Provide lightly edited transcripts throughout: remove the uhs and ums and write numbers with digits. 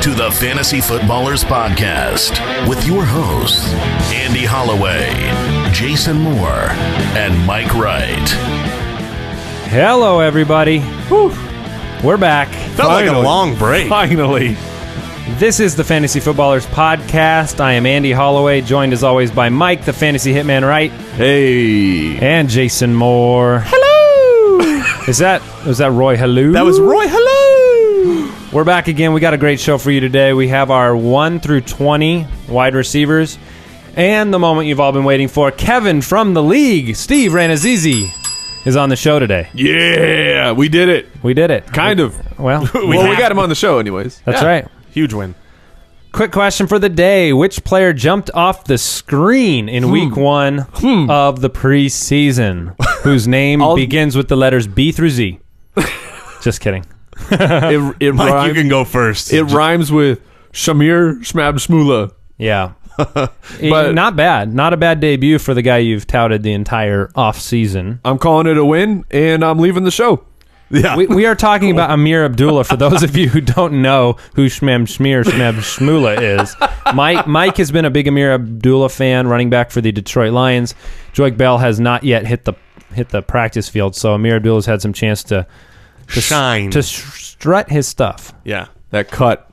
to the Fantasy Footballers Podcast with your hosts, Andy Holloway, Jason Moore, and Mike Wright. Hello, everybody. Whew. We're back. Felt like a long break. Finally. This is the Fantasy Footballers Podcast. I am Andy Holloway, joined as always by Mike, the Fantasy Hitman Wright. Hey. And Jason Moore. Hello. Was that Roy Hello? That was Roy Hello. We're back again. We got a great show for you today. We have our 1 through 20 wide receivers. And the moment you've all been waiting for, Kevin from the league, Steve Rannazzisi, is on the show today. Yeah, we did it. We did it. Kind of. Well, we got him on the show anyways. That's right. Huge win. Quick question for the day. Which player jumped off the screen in week one of the preseason, whose name begins with the letters B through Z? Just kidding. It Mike, rhymes, you can go first. It rhymes with Shamir Shmab Shmula. Yeah. But not bad. Not a bad debut for the guy you've touted the entire offseason. I'm calling it a win, and I'm leaving the show. Yeah. We are talking about Amir Abdullah. For those of you who don't know who Shmab Shmula is, Mike has been a big Amir Abdullah fan, running back for the Detroit Lions. Joique Bell has not yet hit the practice field, so Amir Abdullah's had some chance to shine, to strut his stuff. Yeah. That cut.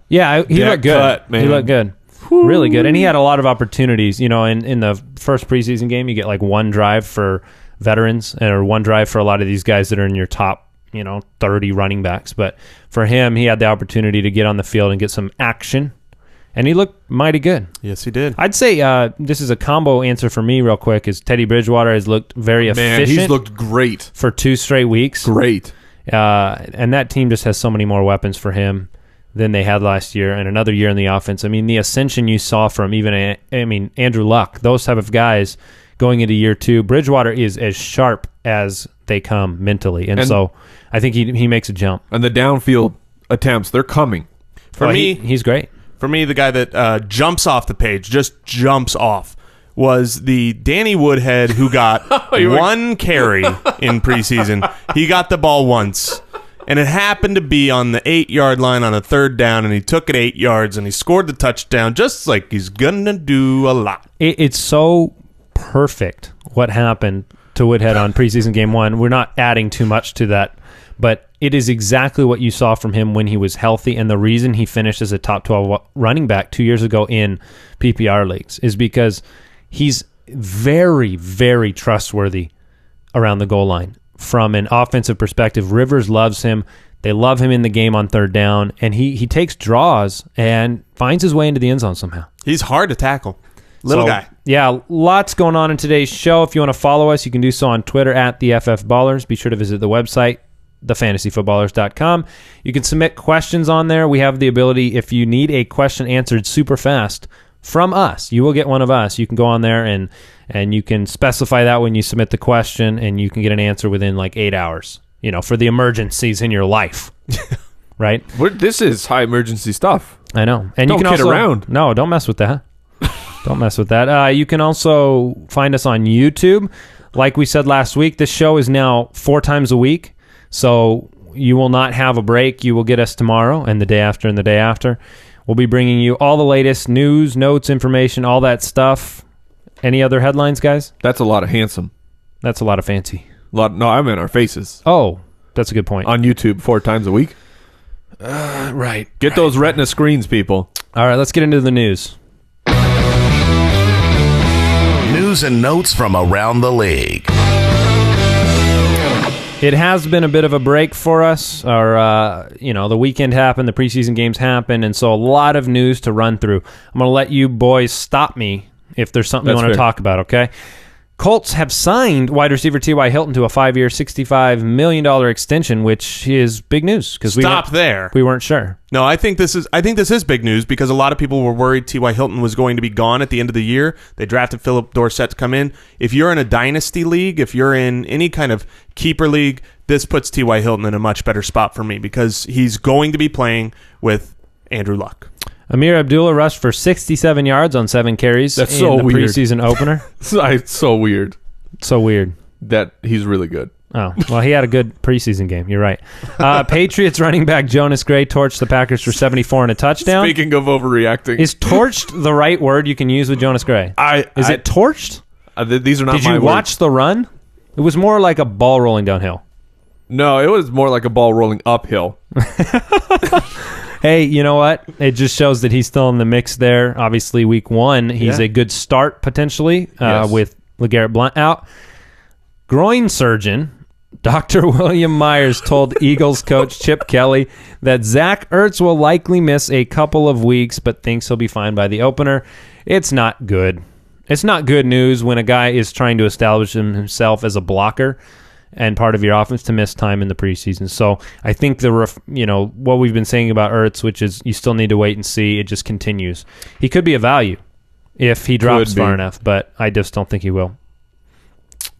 Yeah, he looked good. Cut, man. He looked good. Really good. And he had a lot of opportunities. You know, in the first preseason game, you get like one drive for veterans or one drive for a lot of these guys that are in your top, 30 running backs. But for him, he had the opportunity to get on the field and get some action. And he looked mighty good. Yes, he did. I'd say this is a combo answer for me real quick, is Teddy Bridgewater has looked very efficient. He's looked great. For 2 straight weeks. Great. And that team just has so many more weapons for him than they had last year, and another year in the offense. I mean, the ascension you saw from Andrew Luck, those type of guys going into year 2. Bridgewater is as sharp as they come mentally, and so I think he makes a jump. And the downfield attempts, they're coming. For me, he's great. For me, the guy that jumps off the page, just jumps off, was the Danny Woodhead who got one carry in preseason. He got the ball once. And it happened to be on the 8-yard line on a 3rd down, and he took it 8 yards, and he scored the touchdown, just like he's going to do a lot. It's so perfect what happened to Woodhead on preseason game 1. We're not adding too much to that, but it is exactly what you saw from him when he was healthy, and the reason he finished as a top 12 running back 2 years ago in PPR leagues is because he's very, very trustworthy around the goal line. From an offensive perspective, Rivers loves him. They love him in the game on 3rd down, and he takes draws and finds his way into the end zone somehow. He's hard to tackle. Little guy. Yeah, lots going on in today's show. If you want to follow us, you can do so on Twitter at the FFBallers. Be sure to visit the website, thefantasyfootballers.com. You can submit questions on there. We have the ability, if you need a question answered super fast from us, you will get one of us. You can go on there and you can specify that when you submit the question, and you can get an answer within like 8 hours, for the emergencies in your life. Right? This is high emergency stuff. I know. And don't you can kid around. No, don't mess with that. Don't mess with that. You can also find us on YouTube. Like we said last week, this show is now 4 times a week, so you will not have a break. You will get us tomorrow and the day after and the day after. We'll be bringing you all the latest news, notes, information, all that stuff. Any other headlines, guys? That's a lot of handsome. That's a lot of fancy. No, I meant our faces. Oh, that's a good point. On YouTube 4 times a week. Right. Get those retina screens, people. All right, let's get into the news. News and notes from around the league. It has been a bit of a break for us. The weekend happened, the preseason games happened, and so a lot of news to run through. I'm going to let you boys stop me if there's something you want to talk about, okay? Colts have signed wide receiver T.Y. Hilton to a 5-year, $65 million extension, which is big news because we weren't sure. No, I think this is big news because a lot of people were worried T.Y. Hilton was going to be gone at the end of the year. They drafted Philip Dorsett to come in. If you're in a dynasty league, if you're in any kind of keeper league, this puts T.Y. Hilton in a much better spot for me because he's going to be playing with Andrew Luck. Amir Abdullah rushed for 67 yards on 7 carries That's in so the weird. preseason opener. It's so weird. So weird. That he's really good. Oh, well, he had a good preseason game. You're right. Patriots running back Jonas Gray torched the Packers for 74 and a touchdown. Speaking of overreacting. Is torched the right word you can use with Jonas Gray? Is it torched? These are not Did my you words. watch the run? It was more like a ball rolling downhill. No, it was more like a ball rolling uphill. Hey, you know what? It just shows that he's still in the mix there. Obviously, week 1, he's a good start potentially with LeGarrette Blount out. Groin surgeon Dr. William Myers told Eagles coach Chip Kelly that Zach Ertz will likely miss a couple of weeks, but thinks he'll be fine by the opener. It's not good. It's not good news when a guy is trying to establish himself as a blocker and part of your offense to miss time in the preseason. So I think what we've been saying about Ertz, which is you still need to wait and see, it just continues. He could be a value if he drops far enough, but I just don't think he will.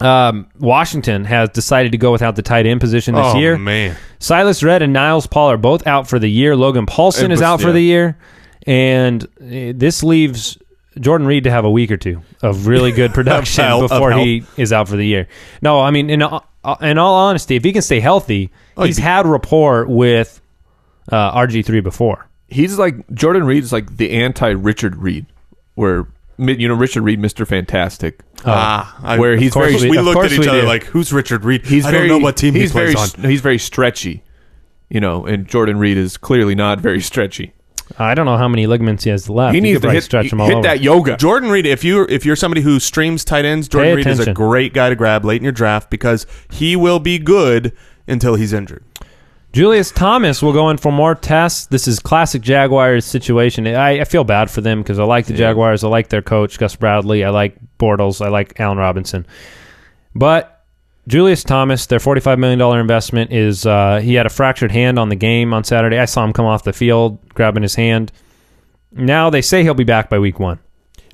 Washington has decided to go without the tight end position this year. Man. Silas Redd and Niles Paul are both out for the year. Logan Paulson is out for the year. And this leaves Jordan Reed to have a week or two of really good production before he is out for the year. No, I mean, in all honesty, if he can stay healthy, he's had rapport with RG3 before. He's like, Jordan Reed is like the anti-Richard Reed, where, Richard Reed, Mr. Fantastic. Where he's very... We looked at each other like, who's Richard Reed? I don't know what team he plays on. He's very stretchy, and Jordan Reed is clearly not very stretchy. I don't know how many ligaments he has left. He needs to stretch them all over. that yoga. Jordan Reed, if you're somebody who streams tight ends, Jordan Reed is a great guy to grab late in your draft because he will be good until he's injured. Julius Thomas will go in for more tests. This is classic Jaguars situation. I feel bad for them because I like the Jaguars. I like their coach, Gus Bradley. I like Bortles. I like Allen Robinson. But Julius Thomas, their $45 million investment, is he had a fractured hand on the game on Saturday. I saw him come off the field, grabbing his hand. Now they say he'll be back by week 1.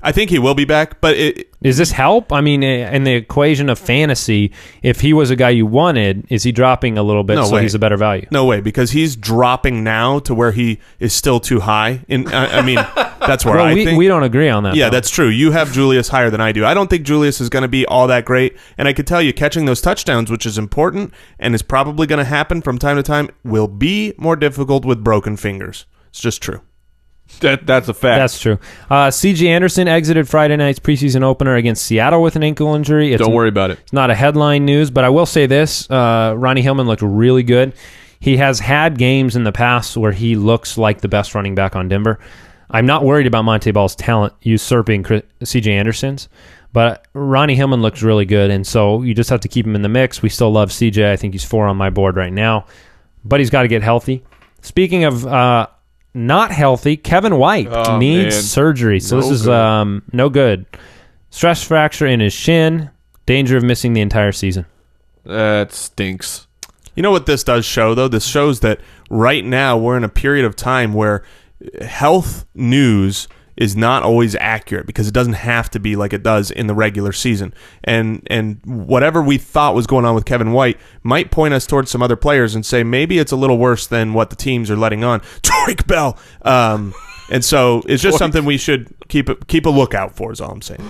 I think he will be back, but does this help? I mean, in the equation of fantasy, if he was a guy you wanted, is he dropping a little bit he's a better value? No way, because he's dropping now to where he is still too high. I mean, that's where I think. We don't agree on that. Yeah, though. that's true. You have Julius higher than I do. I don't think Julius is going to be all that great. And I could tell you, catching those touchdowns, which is important and is probably going to happen from time to time, will be more difficult with broken fingers. It's just true. That's a fact. That's true. C.J. Anderson exited Friday night's preseason opener against Seattle with an ankle injury. Don't worry about it. It's not a headline news, but I will say this. Ronnie Hillman looked really good. He has had games in the past where he looks like the best running back on Denver. I'm not worried about Monte Ball's talent usurping C.J. Anderson's, but Ronnie Hillman looks really good, and so you just have to keep him in the mix. We still love C.J. I think he's 4 on my board right now, but he's got to get healthy. Speaking of not healthy, Kevin White needs surgery. So this is no good. Stress fracture in his shin. Danger of missing the entire season. That stinks. You know what this does show, though? This shows that right now we're in a period of time where health news is not always accurate because it doesn't have to be like it does in the regular season. And whatever we thought was going on with Kevin White might point us towards some other players and say maybe it's a little worse than what the teams are letting on. Troik Bell. And so it's just something we should keep a lookout for is all I'm saying.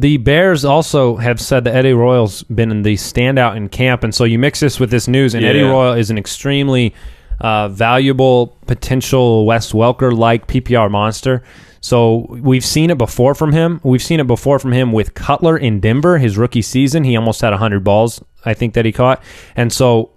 The Bears also have said that Eddie Royal's been in the standout in camp, and so you mix this with this news, and Eddie Royal is an extremely valuable potential Wes Welker-like PPR monster. So we've seen it before from him. We've seen it before from him with Cutler in Denver, his rookie season. He almost had 100 balls, I think, that he caught. And so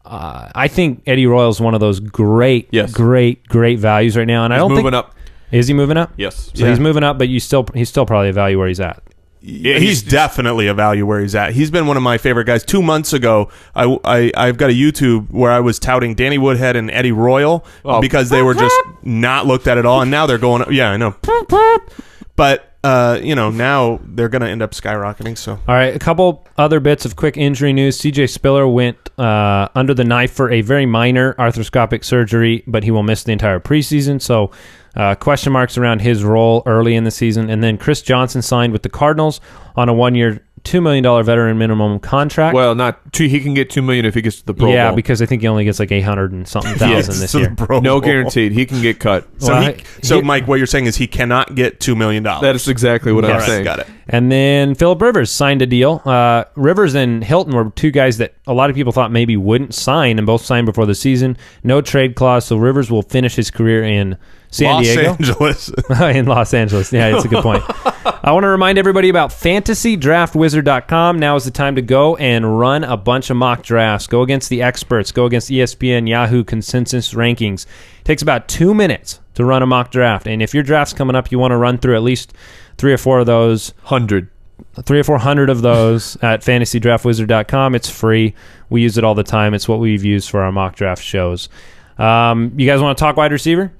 I think Eddie Royal is one of those great values right now. And He's moving up. Is he moving up? Yes. So he's moving up, but he's still probably a value where he's at. Yeah, he's definitely a value where he's at. He's been one of my favorite guys. 2 months ago, I've got a YouTube where I was touting Danny Woodhead and Eddie Royal because they were just not looked at all, and now they're going. Yeah, I know. But now they're going to end up skyrocketing. So, all right, a couple other bits of quick injury news. C.J. Spiller went under the knife for a very minor arthroscopic surgery, but he will miss the entire preseason. So. Question marks around his role early in the season. And then Chris Johnson signed with the Cardinals on a 1-year, $2 million veteran minimum contract. Well, not two. He can get $2 million if he gets to the Pro Bowl. Yeah, because I think he only gets like 800 and something thousand this year. No guaranteed. He can get cut. So, Mike, what you're saying is he cannot get $2 million. That is exactly what I'm saying. Got it. And then Phillip Rivers signed a deal. Rivers and Hilton were two guys that a lot of people thought maybe wouldn't sign, and both signed before the season. No trade clause, so Rivers will finish his career in San Diego. Los Angeles. In Los Angeles. Yeah, that's a good point. I want to remind everybody about FantasyDraftWizard.com. Now is the time to go and run a bunch of mock drafts. Go against the experts. Go against ESPN, Yahoo consensus rankings. It takes about 2 minutes to run a mock draft. And if your draft's coming up, you want to run through at least 3 or 4 of those. 300 or 400 of those at FantasyDraftWizard.com. It's free. We use it all the time. It's what we've used for our mock draft shows. You guys want to talk wide receiver?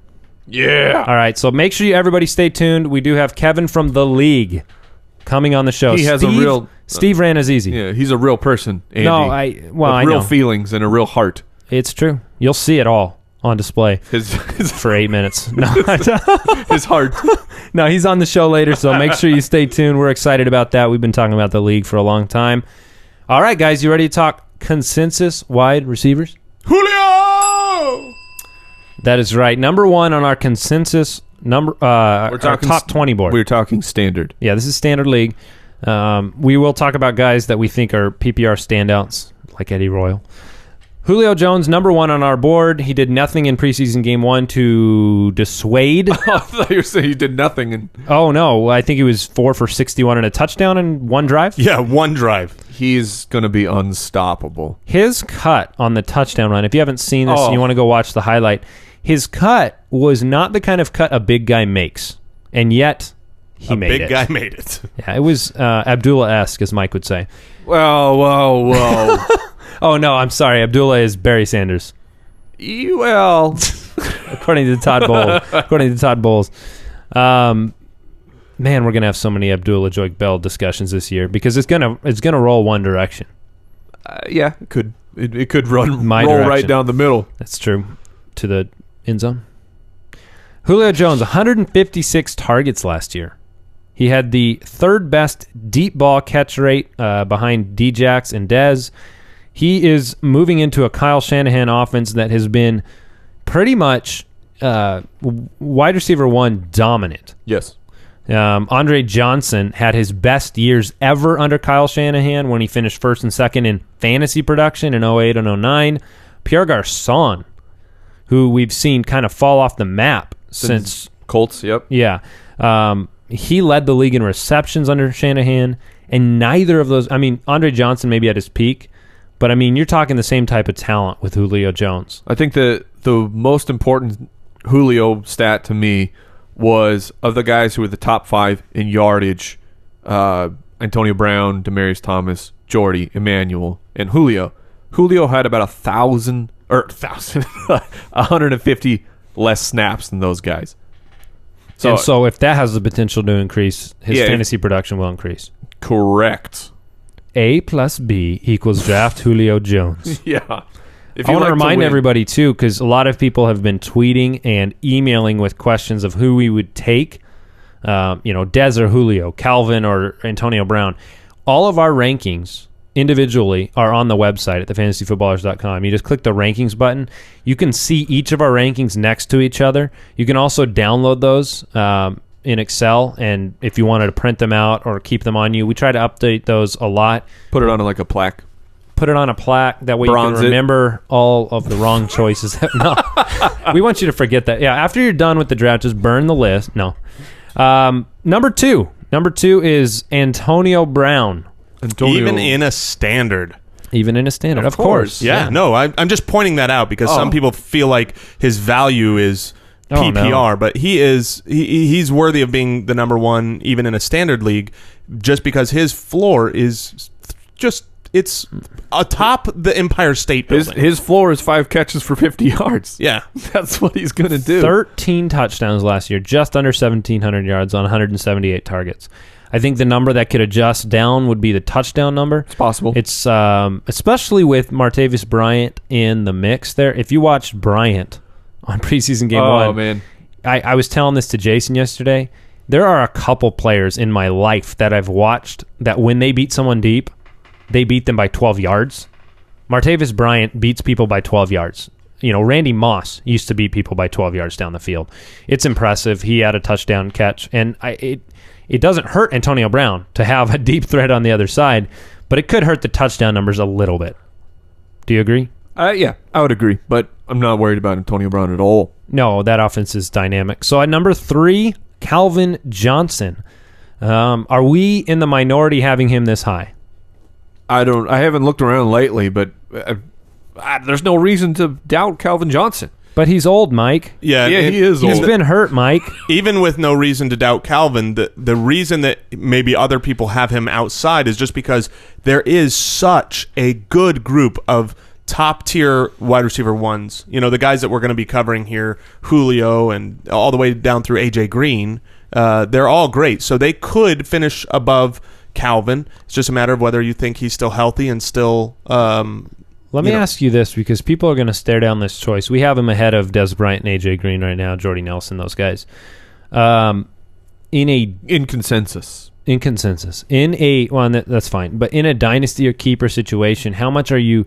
Yeah. All right, so make sure everybody stay tuned. We do have Kevin from The League coming on the show. He has a real... Steve Rannazzisi. Yeah, he's a real person, Andy. No, I with real feelings and a real heart. It's true. You'll see it all on display for 8 minutes. No, his heart. No, he's on the show later, so make sure you stay tuned. We're excited about that. We've been talking about The League for a long time. All right, guys, you ready to talk consensus wide receivers? Julio! That is right. Number 1 on our consensus our top 20 board. We're talking standard. Yeah, this is standard league. We will talk about guys that we think are PPR standouts, like Eddie Royal. Julio Jones, number 1 on our board. He did nothing in preseason game 1 to dissuade. I thought you were saying he did nothing. Oh, no. I think he was 4 for 61 and a touchdown in 1 drive. Yeah, 1 drive. He's going to be unstoppable. His cut on the touchdown run, if you haven't seen this and you want to go watch the highlight, his cut was not the kind of cut a big guy makes, and yet he made it. A big guy made it. Yeah, it was Abdullah-esque, as Mike would say. Whoa. Oh, no, I'm sorry. Abdullah is Barry Sanders. Well, according to Todd Bowles. Man, we're gonna have so many Abdullah Joik Bell discussions this year because it's gonna roll one direction. Yeah, it could. It could roll direction. Right down the middle. That's true. To the end zone. Julio Jones, 156 targets last year. He had the 3rd best deep ball catch rate behind Djax and Dez. He is moving into a Kyle Shanahan offense that has been pretty much wide receiver 1 dominant. Yes. Andre Johnson had his best years ever under Kyle Shanahan when he finished 1st and 2nd in fantasy production in 08 and 09. Pierre Garçon, who we've seen kind of fall off the map since Colts, yep. Yeah. He led the league in receptions under Shanahan, and neither of those... I mean, Andre Johnson maybe at his peak, but, I mean, you're talking the same type of talent with Julio Jones. I think the most important Julio stat to me was of the guys who were the top 5 in yardage, Antonio Brown, Demaryius Thomas, Jordy, Emmanuel, and Julio. Julio had about 150 less snaps than those guys. So if that has the potential to increase, his fantasy production will increase. Correct. A plus B equals draft Julio Jones. Yeah. I want to remind everybody, too, because a lot of people have been tweeting and emailing with questions of who we would take. Dez or Julio, Calvin or Antonio Brown. All of our rankings individually are on the website at thefantasyfootballers.com. You just click the rankings button. You can see each of our rankings next to each other. You can also download those in Excel, and if you wanted to print them out or keep them on you, we try to update those a lot. Put it on like a plaque. Put it on a plaque. That way you can remember all of the wrong choices. No, we want you to forget that. Yeah, after you're done with the draft, just burn the list. No. Number two is Antonio Brown. Even in a standard. Of course. Yeah, no, I'm just pointing that out because some people feel like his value is PPR, but he's worthy of being the number 1 even in a standard league just because his floor is just it's atop the Empire State Building. His floor is 5 catches for 50 yards. Yeah. That's what he's going to do. 13 touchdowns last year, just under 1,700 yards on 178 targets. I think the number that could adjust down would be the touchdown number. It's possible. It's especially with Martavis Bryant in the mix there. If you watched Bryant on preseason game 1. Oh, man. I was telling this to Jason yesterday. There are a couple players in my life that I've watched that when they beat someone deep, they beat them by 12 yards. Martavis Bryant beats people by 12 yards. Randy Moss used to beat people by 12 yards down the field. It's impressive. He had a touchdown catch, and it doesn't hurt Antonio Brown to have a deep threat on the other side, but it could hurt the touchdown numbers a little bit. Do you agree? Yeah, I would agree, but I'm not worried about Antonio Brown at all. No, that offense is dynamic. So at number 3, Calvin Johnson. Are we in the minority having him this high? I haven't looked around lately, but there's no reason to doubt Calvin Johnson. But he's old, Mike. Yeah, he is old. He's been hurt, Mike. Even with no reason to doubt Calvin, the reason that maybe other people have him outside is just because there is such a good group of top-tier wide receiver ones. The guys that we're going to be covering here, Julio and all the way down through A.J. Green, they're all great. So they could finish above Calvin. It's just a matter of whether you think he's still healthy and still... Let me ask you this, because people are going to stare down this choice. We have him ahead of Des Bryant and A.J. Green right now, Jordy Nelson, those guys. In consensus. That's fine. But in a dynasty or keeper situation, how much are you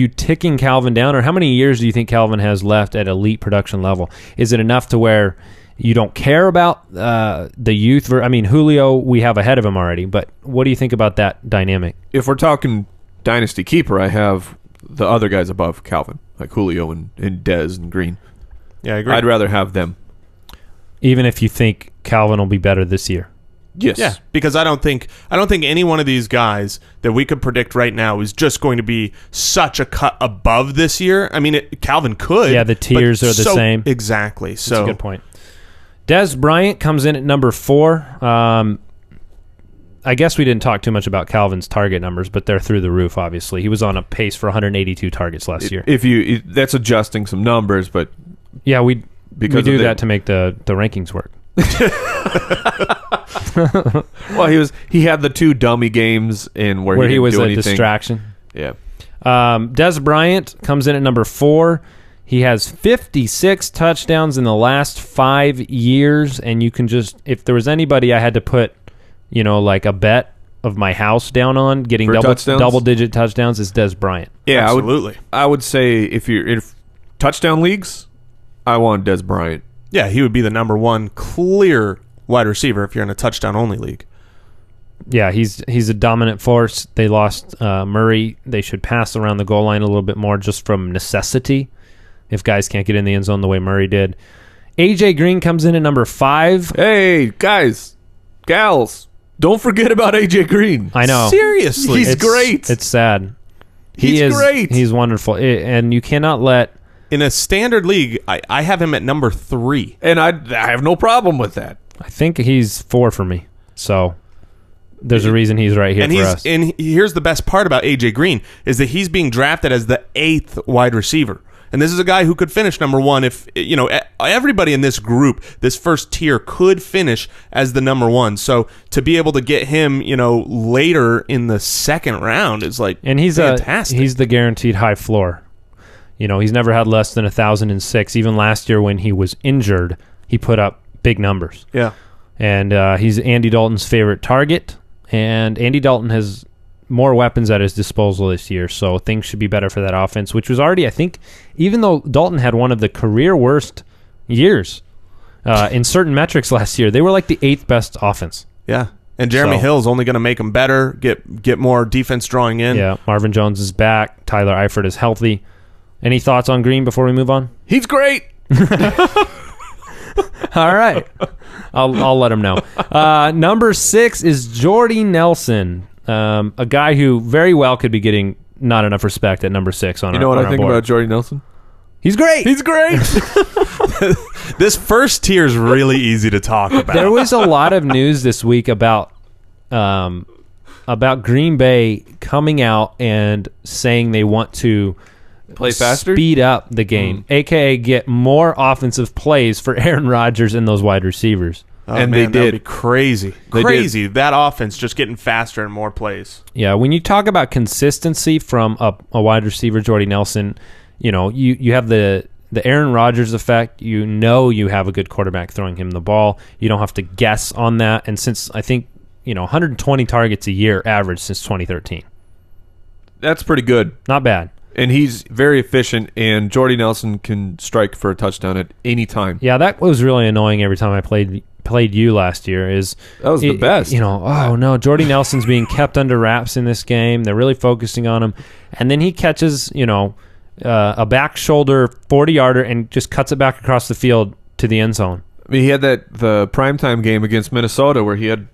ticking Calvin down, or how many years do you think Calvin has left at elite production level? Is it enough to where you don't care about the youth? Julio, we have ahead of him already, but what do you think about that dynamic? If we're talking dynasty keeper, I have the other guys above Calvin, like Julio and Dez and Green. Yeah, I agree. I'd rather have them. Even if you think Calvin will be better this year? Yes. Yeah, because I don't think any one of these guys that we could predict right now is just going to be such a cut above this year. Calvin could. Yeah, the tiers are the same. Exactly. That's a good point. Des Bryant comes in at number 4. I guess we didn't talk too much about Calvin's target numbers, but they're through the roof, obviously. He was on a pace for 182 targets last year. That's adjusting some numbers, but... Yeah, we do that to make the rankings work. Well, he had the 2 dummy games in where he was do a anything. distraction. Yeah. Des Bryant comes in at number 4. He has 56 touchdowns in the last 5 years, and you can just, if there was anybody I had to put, like a bet of my house down on getting double-digit touchdowns, is Des Bryant. Yeah, absolutely. I would say if you're in touchdown leagues, I want Des Bryant. Yeah, he would be the number 1 clear wide receiver if you're in a touchdown-only league. Yeah, he's a dominant force. They lost Murray. They should pass around the goal line a little bit more just from necessity if guys can't get in the end zone the way Murray did. A.J. Green comes in at number 5. Hey, guys, gals, don't forget about A.J. Green. I know. Seriously. He's great. It's sad. He's great. He's wonderful. And you cannot let... In a standard league, I have him at number 3. And I have no problem with that. I think he's 4 for me. So there's a reason he's right here for us. And here's the best part about A.J. Green is that he's being drafted as the 8th wide receiver. And this is a guy who could finish number 1 if, everybody in this group, this first tier, could finish as the number 1. So to be able to get him, later in the second round is fantastic. He's the guaranteed high floor. He's never had less than 1,006. Even last year when he was injured, he put up big numbers. Yeah. And he's Andy Dalton's favorite target. And Andy Dalton has more weapons at his disposal this year, so things should be better for that offense, which was already, I think, even though Dalton had one of the career worst years in certain metrics last year, they were like the 8th best offense. Yeah. And Jeremy Hill's only going to make them better, get more defense drawing in. Yeah, Marvin Jones is back. Tyler Eifert is healthy. Any thoughts on Green before we move on? He's great. All right. I'll let him know. Number 6 is Jordy Nelson, a guy who very well could be getting not enough respect at number 6 on our board. You know what I think about Jordy Nelson? He's great. He's great. This first tier is really easy to talk about. There was a lot of news this week about Green Bay coming out and saying they want to play faster, speed up the game, aka get more offensive plays for Aaron Rodgers and those wide receivers. Oh, and man, they did. That'd be crazy. Crazy. That offense just getting faster and more plays. Yeah, when you talk about consistency from a wide receiver, Jordy Nelson, you have the Aaron Rodgers effect. You have a good quarterback throwing him the ball. You don't have to guess on that. And since I think 120 targets a year average since 2013. That's pretty good. Not bad. And he's very efficient, and Jordy Nelson can strike for a touchdown at any time. Yeah, that was really annoying every time I played you last year. That was the best. Oh no, Jordy Nelson's being kept under wraps in this game. They're really focusing on him. And then he catches, a back shoulder 40-yarder and just cuts it back across the field to the end zone. I mean, he had the primetime game against Minnesota where he had,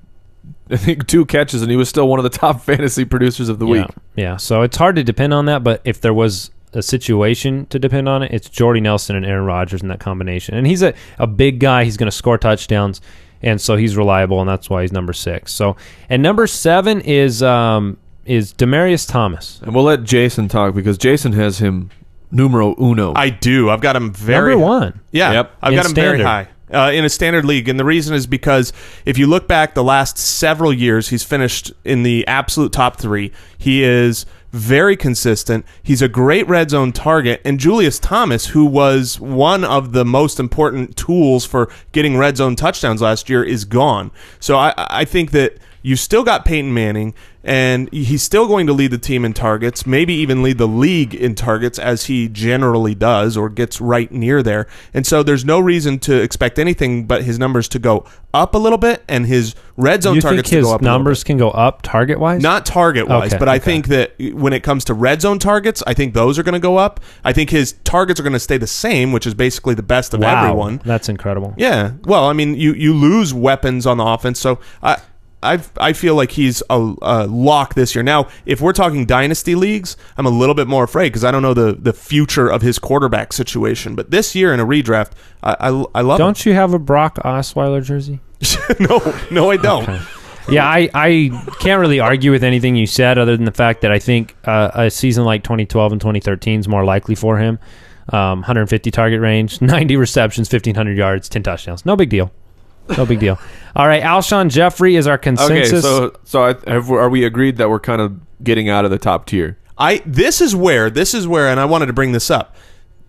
I think, 2 catches, and he was still one of the top fantasy producers of the week. Yeah, so it's hard to depend on that, but if there was a situation to depend on it, it's Jordy Nelson and Aaron Rodgers in that combination. And he's a big guy. He's going to score touchdowns, and so he's reliable, and that's why he's number 6. So, and number 7 is Demaryius Thomas. And we'll let Jason talk because Jason has him numero uno. I do. I've got him very... Number 1. Yeah, yep. I've got him very high. In a standard league. And the reason is because if you look back the last several years, he's finished in the absolute top 3. He is very consistent. He's a great red zone target. And Julius Thomas, who was one of the most important tools for getting red zone touchdowns last year, is gone. So I think that you still got Peyton Manning, and he's still going to lead the team in targets, maybe even lead the league in targets, as he generally does or gets right near there. And so there's no reason to expect anything but his numbers to go up a little bit and his red zone targets to go up a little bit. You think his numbers can go up target-wise? Not target-wise, but I think that when it comes to red zone targets, I think those are going to go up. I think his targets are going to stay the same, which is basically the best of everyone. That's incredible. Yeah. Well, I mean, you lose weapons on the offense, so I feel like he's a lock this year. Now, if we're talking dynasty leagues, I'm a little bit more afraid because I don't know the future of his quarterback situation. But this year in a redraft, I love Don't you have a Brock Osweiler jersey? No, I don't. Okay. Yeah, I can't really argue with anything you said other than the fact that I think a season like 2012 and 2013 is more likely for him. 150 target range, 90 receptions, 1,500 yards, 10 touchdowns. No big deal. No big deal. All right, Alshon Jeffrey is our consensus. Okay, so are we agreed that we're kind of getting out of the top tier? This is where, and I wanted to bring this up.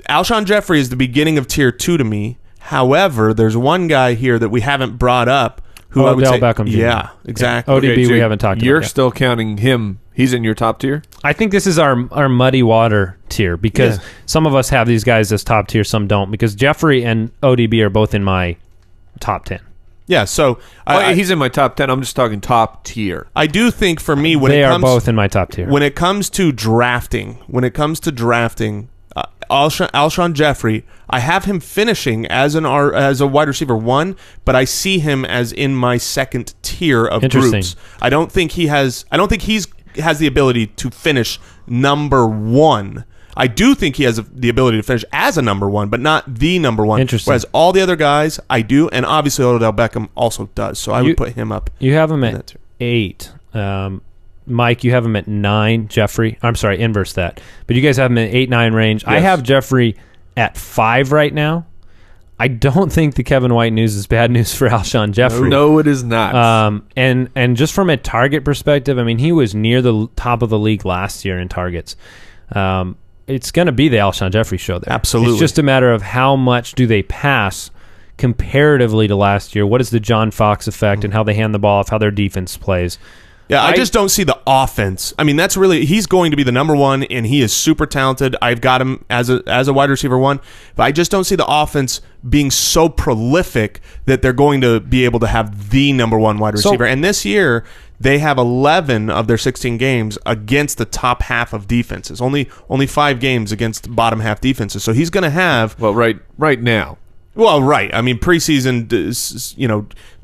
Alshon Jeffrey is the beginning of tier 2 to me. However, there's one guy here that we haven't brought up who I would say, Beckham Jr. Yeah, exactly. ODB Okay, so we haven't talked about. You're still counting him. He's in your top tier? I think this is our muddy water tier because some of us have these guys as top tier, some don't. Because Jeffrey and ODB are both in my top 10. Yeah, so he's in my top 10. I'm just talking top tier. I do think for me they are both in my top tier. When it comes to drafting, Alshon Jeffrey, I have him finishing as a wide receiver 1, but I see him as in my second tier of groups. I don't think he has the ability to finish number 1. I do think he has the ability to finish as a number 1, but not the number 1. Interesting. Whereas all the other guys, I do, and obviously Odell Beckham also does. So I would put him up. You have him at 8. Mike, you have him at 9. Jeffrey, I'm sorry, inverse that. But you guys have him at 8-9 range. Yes. I have Jeffrey at 5 right now. I don't think the Kevin White news is bad news for Alshon Jeffrey. No, it is not. And just from a target perspective, I mean, he was near the top of the league last year in targets. It's going to be the Alshon Jeffrey show there. Absolutely. It's just a matter of how much do they pass comparatively to last year. What is the John Fox effect and how they hand the ball off, how their defense plays. Yeah, I just don't see the offense. I mean, he's going to be the number 1, and he is super talented. I've got him as a wide receiver 1, but I just don't see the offense being so prolific that they're going to be able to have the number 1 wide receiver. And this year, they have 11 of their 16 games against the top half of defenses. Only 5 games against bottom half defenses. So he's going to have... Well, right now. Well, right. I mean, preseason,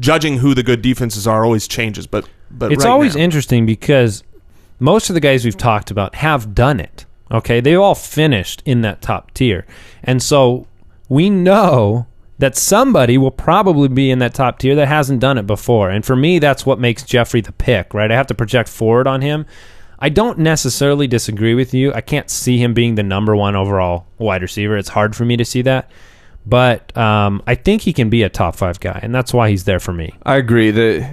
judging who the good defenses are always changes, but it's always interesting because most of the guys we've talked about have done it. Okay, they all finished in that top tier, and so we know that somebody will probably be in that top tier that hasn't done it before. And for me, that's what makes Jeffrey the pick. Right, I have to project forward on him. I don't necessarily disagree with you. I can't see him being the number 1 overall wide receiver. It's hard for me to see that. But I think he can be a top 5 guy, and that's why he's there for me. I agree.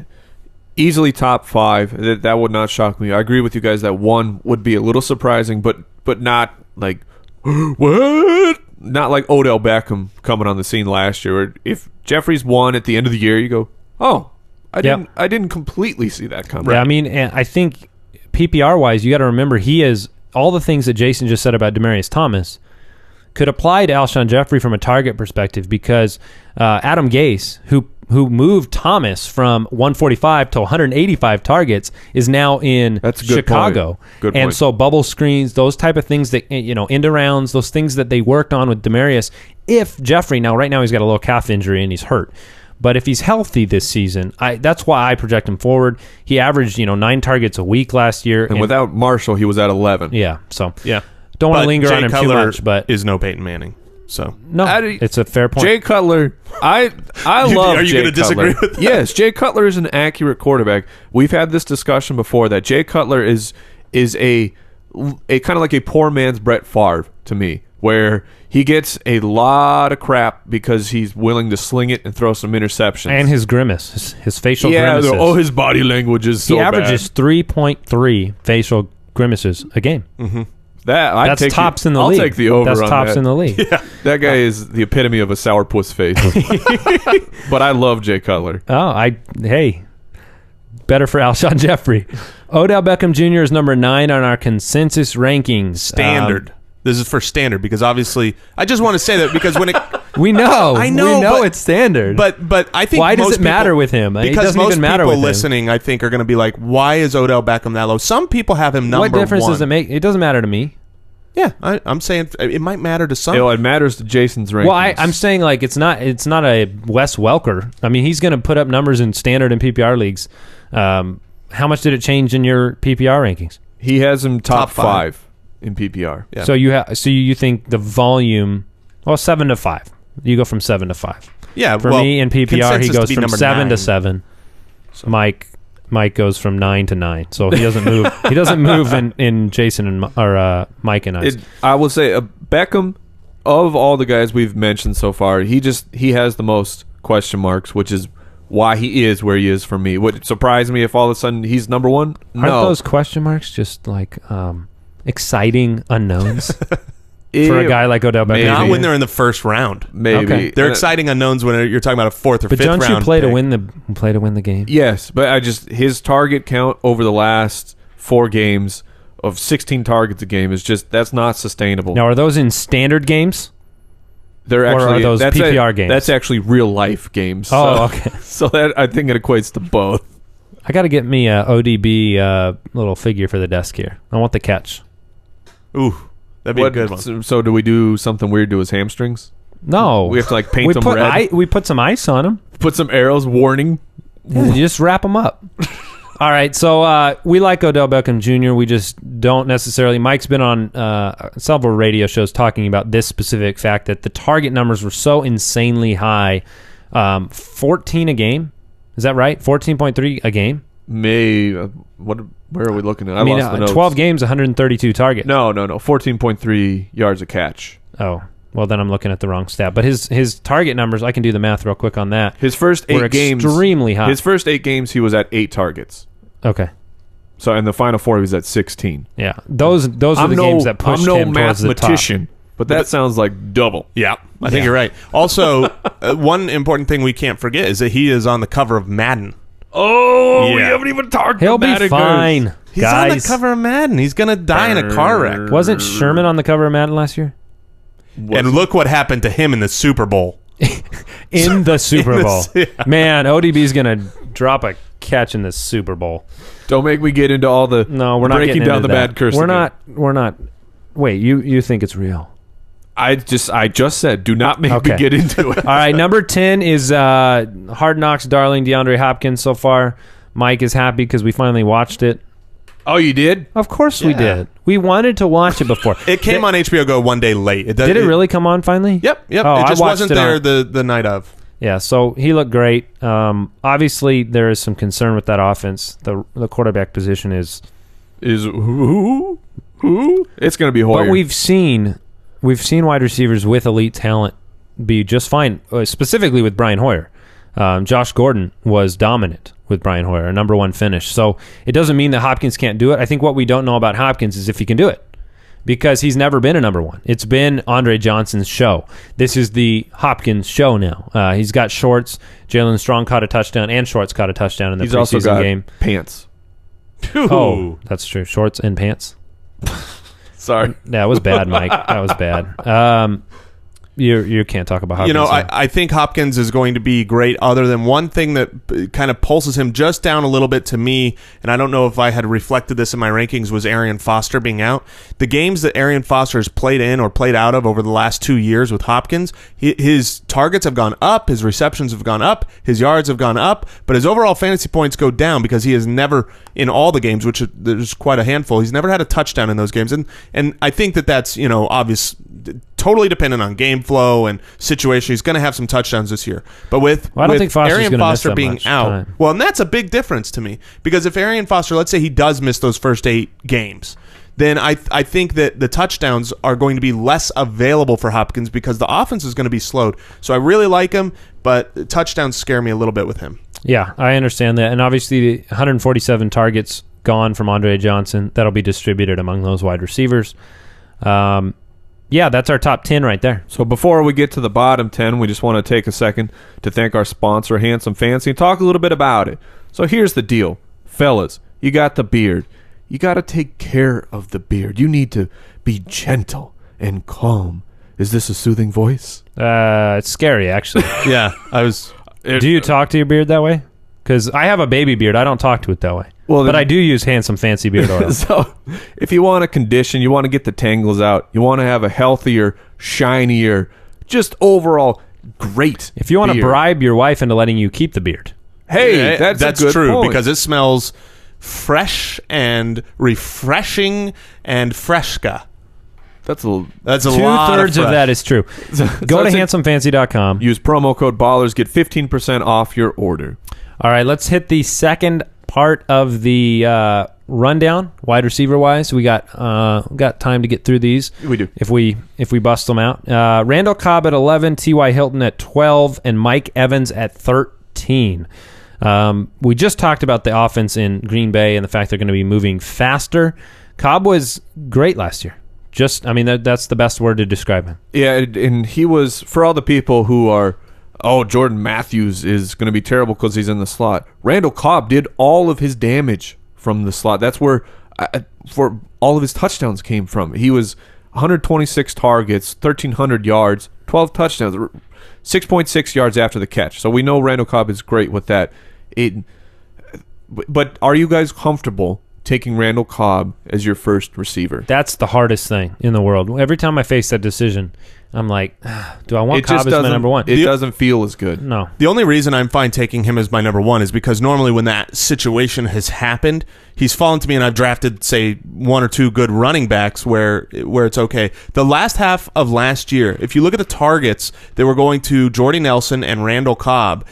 Easily top 5. That would not shock me. I agree with you guys that 1 would be a little surprising, but not like what? Not like Odell Beckham coming on the scene last year. Where if Jeffrey's 1 at the end of the year, you go, oh, I didn't completely see that coming. Yeah, I mean, I think PPR wise, you got to remember he is all the things that Jason just said about Demaryius Thomas could apply to Alshon Jeffrey from a target perspective, because Adam Gase, who moved Thomas from 145 to 185 targets, is now in Chicago. Good and point. so bubble screens, those type of things that, end arounds, those things that they worked on with Demaryius. If Jeffrey, now right now he's got a little calf injury and he's hurt, but if he's healthy this season, that's why I project him forward. He averaged 9 targets a week last year, and without Marshall, he was at 11. Yeah, so Yeah. don't want to linger Jay on him Cutler too much, but is no Peyton Manning. So no, it's a fair point. Jay Cutler, I love. Are you Jay going to disagree Cutler. with that? Yes, Jay Cutler is an accurate quarterback. We've had this discussion before that Jay Cutler is a kind of like a poor man's Brett Favre to me, where he gets a lot of crap because he's willing to sling it and throw some interceptions. And his grimace, his facial grimaces. His body language is so he averages 3.3 facial grimaces a game. Mm-hmm. That's tops in the league. I'll take the over That's on tops that. in the league. Yeah. That guy is the epitome of a sourpuss face. But I love Jay Cutler. Hey, better for Alshon Jeffrey. Odell Beckham Jr. is number 9 on our consensus rankings. Standard. This is for standard, because obviously I just want to say that because when it We know. I know, We know but- it's standard. but I think Why does most it matter people- with him? It Because doesn't most even matter people with him. listening, I think, are going to be like, "Why is Odell Beckham that low?" Some people have him number what difference one. does it make? It doesn't matter to me. Yeah, I'm saying it might matter to some. It matters to Jason's rankings. Well, I'm saying like it's not a Wes Welker. I mean, he's going to put up numbers in standard and PPR leagues. How much did it change in your PPR rankings? He has him top Top 5 in PPR. Yeah. So you think the volume? Well, 7 to 5. You go from 7 to 5. Yeah, For well, me in PPR, consensus he to goes be from number 7 to 9. 7. Mike goes from 9 to 9. So he doesn't move. He doesn't move in Jason and Mike and I. I will say Beckham, of all the guys we've mentioned so far, he has the most question marks, which is why he is where he is for me. Would it surprise me if all of a sudden he's number 1? No. Aren't those question marks just like exciting unknowns for a guy like Odell Beckham? Not Jr.? when they're in the first round. Maybe. Okay. They're exciting unknowns when you're talking about a 4th or But 5th don't round. you play to pick. win the game? Yes, but his target count over the last 4 games of 16 targets a game is that's not sustainable. Now, are those in standard games? They're or actually are those that's PPR games? That's actually real life games. Oh, okay. So that I think it equates to both. I got to get me a ODB little figure for the desk here. I want the catch. Ooh, that'd be a good one. So do we do something weird to his hamstrings? No, We have to like paint them red. We put some ice on him. Put some arrows warning. Yeah, you just wrap them up. All right, so we like Odell Beckham Jr. We just don't necessarily. Mike's been on several radio shows talking about this specific fact that the target numbers were so insanely high. 14 a game. Is that right? 14.3 a game? Where are we looking at? I mean, lost the notes. 12 games, 132 targets. No. 14.3 yards a catch. Oh, well, then I'm looking at the wrong stat. But his target numbers, I can do the math real quick on that. His first 8 were games, extremely high. His first 8 games, he was at 8 targets. Okay. So in the final 4, he was at 16. Yeah, those are the games that pushed him towards the top. mathematician, but that sounds like double. Yeah, I think you're right. Also, one important thing we can't forget is that he is on the cover of Madden. Oh, we Yeah. haven't even talked He'll about be Madden fine, goes. He's guys. on the cover of Madden. He's going to die in a car wreck. Wasn't Sherman on the cover of Madden last year? And look what happened to him in the Super Bowl. In the Super in the- Bowl. yeah. Man, ODB's going to drop a catch in the Super Bowl. Don't make me get into all the No, we're not breaking getting down into the that. bad curse. We're again. not. Wait, you think it's real? I just said, do not make Okay. me get into it. All right, number 10 is Hard Knocks darling DeAndre Hopkins so far. Mike is happy because we finally watched it. Oh, you did? Of course we did. We wanted to watch it before. It came on HBO Go one day late. Did it really come on finally? Yep. Oh, it I just watched wasn't it there on- the night of. Yeah, so he looked great. Obviously, there is some concern with that offense. The quarterback position is... Is who? It's going to be Hoyer. But we've seen wide receivers with elite talent be just fine, specifically with Brian Hoyer. Josh Gordon was dominant with Brian Hoyer, a number 1 finish. So it doesn't mean that Hopkins can't do it. I think what we don't know about Hopkins is if he can do it, because he's never been a number 1. It's been Andre Johnson's show. This is the Hopkins show now. He's got Shorts. Jalen Strong caught a touchdown, and Shorts caught a touchdown in the He's also preseason got game. pants. Oh, that's true. Shorts and pants. Sorry. That was bad, Mike. That was bad. You can't talk about Hopkins. I think Hopkins is going to be great, other than one thing that kind of pulses him just down a little bit to me, and I don't know if I had reflected this in my rankings, was Arian Foster being out. The games that Arian Foster has played in or played out of over the last 2 years with Hopkins, his targets have gone up, his receptions have gone up, his yards have gone up, but his overall fantasy points go down because he has never, in all the games, which there's quite a handful, he's never had a touchdown in those games. And I think that's, obvious, totally dependent on game flow and situation. He's going to have some touchdowns this year. But with Arian Foster being out, well, and that's a big difference to me, because if Arian Foster, let's say he does miss those first 8 games, then I think that the touchdowns are going to be less available for Hopkins because the offense is going to be slowed. So I really like him, but touchdowns scare me a little bit with him. Yeah, I understand that. And obviously, the 147 targets gone from Andre Johnson, that'll be distributed among those wide receivers. Yeah, that's our top 10 right there. So before we get to the bottom 10, we just want to take a second to thank our sponsor, Handsome Fancy, and talk a little bit about it. So here's the deal. Fellas, you got the beard. You got to take care of the beard. You need to be gentle and calm. Is this a soothing voice? It's scary, actually. Yeah, Do you talk to your beard that way? Because I have a baby beard. I don't talk to it that way. Well, but I do use Handsome Fancy beard oil. So if you want a condition, you want to get the tangles out, you want to have a healthier, shinier, just overall great If you want to beard. bribe your wife into letting you keep the beard. Hey, that's a good true, point. because it smells fresh and refreshing and fresca. That's a lot. 2/3 of that is true. Go to handsomefancy.com. Use promo code BALLERS, get 15% off your order. All right, let's hit the second part of the rundown, wide receiver wise. We got time to get through these. We do. If we bust them out. Randall Cobb at 11, T.Y. Hilton at 12, and Mike Evans at 13. We just talked about the offense in Green Bay and the fact they're going to be moving faster. Cobb was great last year. That's the best word to describe him. Yeah, and he was, for all the people who are, Jordan Matthews is going to be terrible because he's in the slot. Randall Cobb did all of his damage from the slot. That's where for all of his touchdowns came from. He was 126 targets, 1,300 yards, 12 touchdowns, 6.6 yards after the catch. So we know Randall Cobb is great with that. But are you guys comfortable taking Randall Cobb as your first receiver? That's the hardest thing in the world. Every time I face that decision, I'm like, do I want Cobb as my number one? It doesn't feel as good. No. The only reason I'm fine taking him as my number one is because normally when that situation has happened, he's fallen to me and I've drafted, say, 1 or 2 good running backs where it's okay. The last half of last year, if you look at the targets that were going to Jordy Nelson and Randall Cobb,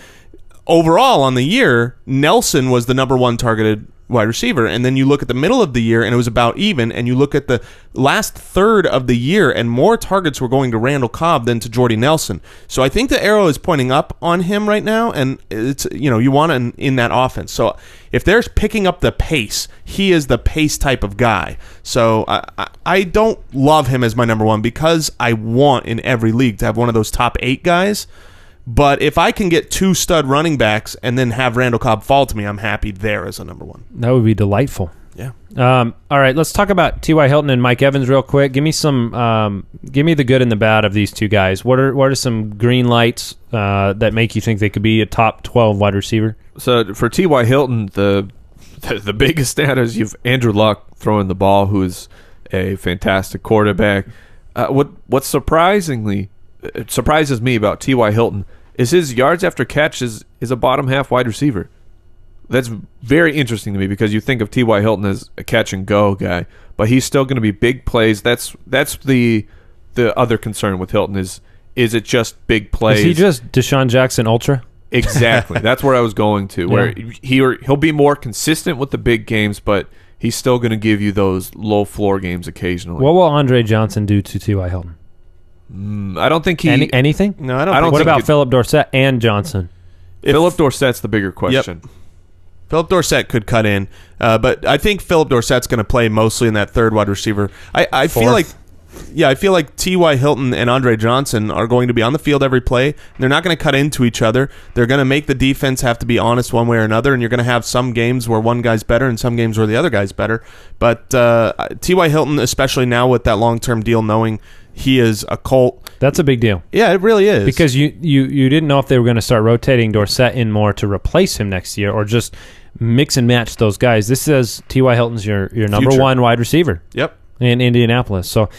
overall on the year, Nelson was the number 1 targeted wide receiver, and then you look at the middle of the year and it was about even, and you look at the last third of the year and more targets were going to Randall Cobb than to Jordy Nelson. So I think the arrow is pointing up on him right now, and it's, you want in that offense. So if there's picking up the pace, he is the pace type of guy. So I don't love him as my number one because I want in every league to have one of those top 8 guys. But if I can get 2 stud running backs and then have Randall Cobb fall to me, I'm happy there as a number 1. That would be delightful. Yeah. All right, let's talk about T.Y. Hilton and Mike Evans real quick. Give me give me the good and the bad of these two guys. What are some green lights that make you think they could be a top 12 wide receiver? So for T.Y. Hilton, the biggest stat is you've Andrew Luck throwing the ball, who is a fantastic quarterback. What surprises me about T.Y. Hilton is his yards after catch is a bottom half wide receiver. That's very interesting to me because you think of T.Y. Hilton as a catch and go guy, but he's still going to be big plays. That's the other concern with Hilton is it just big plays? Is he just Deshaun Jackson ultra? Exactly. That's where I was going to. Where he'll be more consistent with the big games, but he's still going to give you those low floor games occasionally. What will Andre Johnson do to T.Y. Hilton? I don't think he anything. No, I don't. What about Philip Dorsett and Johnson? Philip Dorsett's the bigger question. Yep. Philip Dorsett could cut in, but I think Philip Dorsett's going to play mostly in that third wide receiver. I feel like I feel like T.Y. Hilton and Andre Johnson are going to be on the field every play. They're not going to cut into each other. They're going to make the defense have to be honest one way or another, and you're going to have some games where one guy's better and some games where the other guy's better. But T.Y. Hilton, especially now with that long-term deal, knowing he is a Colt. That's a big deal. Yeah, it really is. Because you didn't know if they were going to start rotating Dorsett in more to replace him next year or just mix and match those guys. This says T.Y. Hilton's your number Future. one wide receiver. Yep. In Indianapolis. So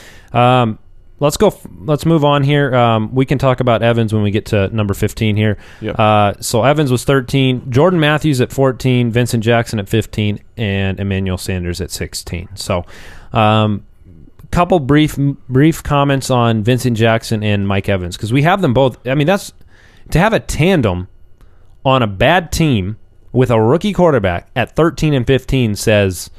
let's move on here. We can talk about Evans when we get to number 15 here. Yep. So Evans was 13, Jordan Matthews at 14, Vincent Jackson at 15, and Emmanuel Sanders at 16. So couple brief comments on Vincent Jackson and Mike Evans, because we have them both. I mean, that's to have a tandem on a bad team with a rookie quarterback at 13 and 15 says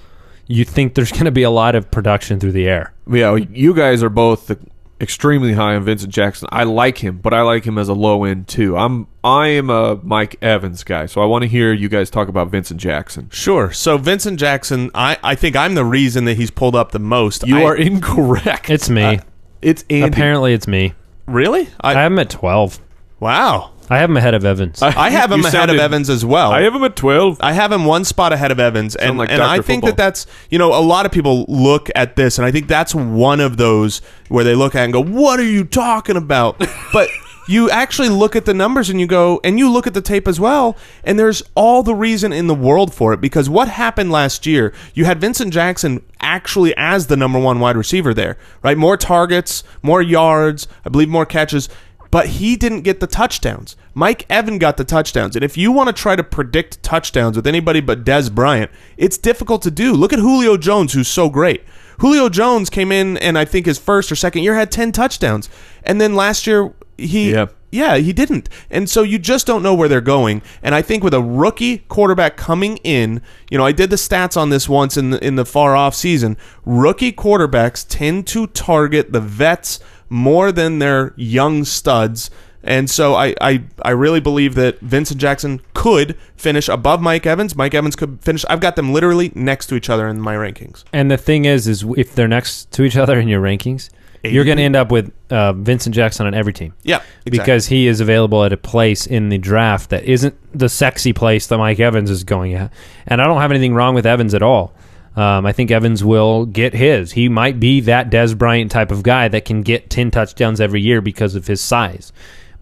you think there's going to be a lot of production through the air. Yeah, you guys are both extremely high on Vincent Jackson. I like him, but I like him as a low end too. I am a Mike Evans guy, so I want to hear you guys talk about Vincent Jackson. Sure. So Vincent Jackson, I think I'm the reason that he's pulled up the most. You are incorrect. It's me. It's Andy. Apparently it's me. Really? I have him at 12. Wow. I have him ahead of Evans. I have him ahead of Evans as well. I have him at 12. I have him one spot ahead of Evans, and like I Dr. think Football. that's, a lot of people look at this, and I think that's one of those where they look at it and go, what are you talking about? But you actually look at the numbers and you go, and you look at the tape as well, and there's all the reason in the world for it, because what happened last year, you had Vincent Jackson actually as the number one wide receiver there, right? More targets, more yards, I believe more catches, but he didn't get the touchdowns. Mike Evans got the touchdowns. And if you want to try to predict touchdowns with anybody but Des Bryant, it's difficult to do. Look at Julio Jones, who's so great. Julio Jones came in, and I think his first or second year had 10 touchdowns. And then last year, he didn't. And so you just don't know where they're going. And I think with a rookie quarterback coming in, I did the stats on this once in the far off season. Rookie quarterbacks tend to target the vets more than their young studs. And so I really believe that Vincent Jackson could finish above Mike Evans. Mike Evans could finish. I've got them literally next to each other in my rankings. And the thing is if they're next to each other in your rankings, you're going to end up with Vincent Jackson on every team. Yeah, exactly. Because he is available at a place in the draft that isn't the sexy place that Mike Evans is going at. And I don't have anything wrong with Evans at all. I think Evans will get his. He might be that Des Bryant type of guy that can get 10 touchdowns every year because of his size.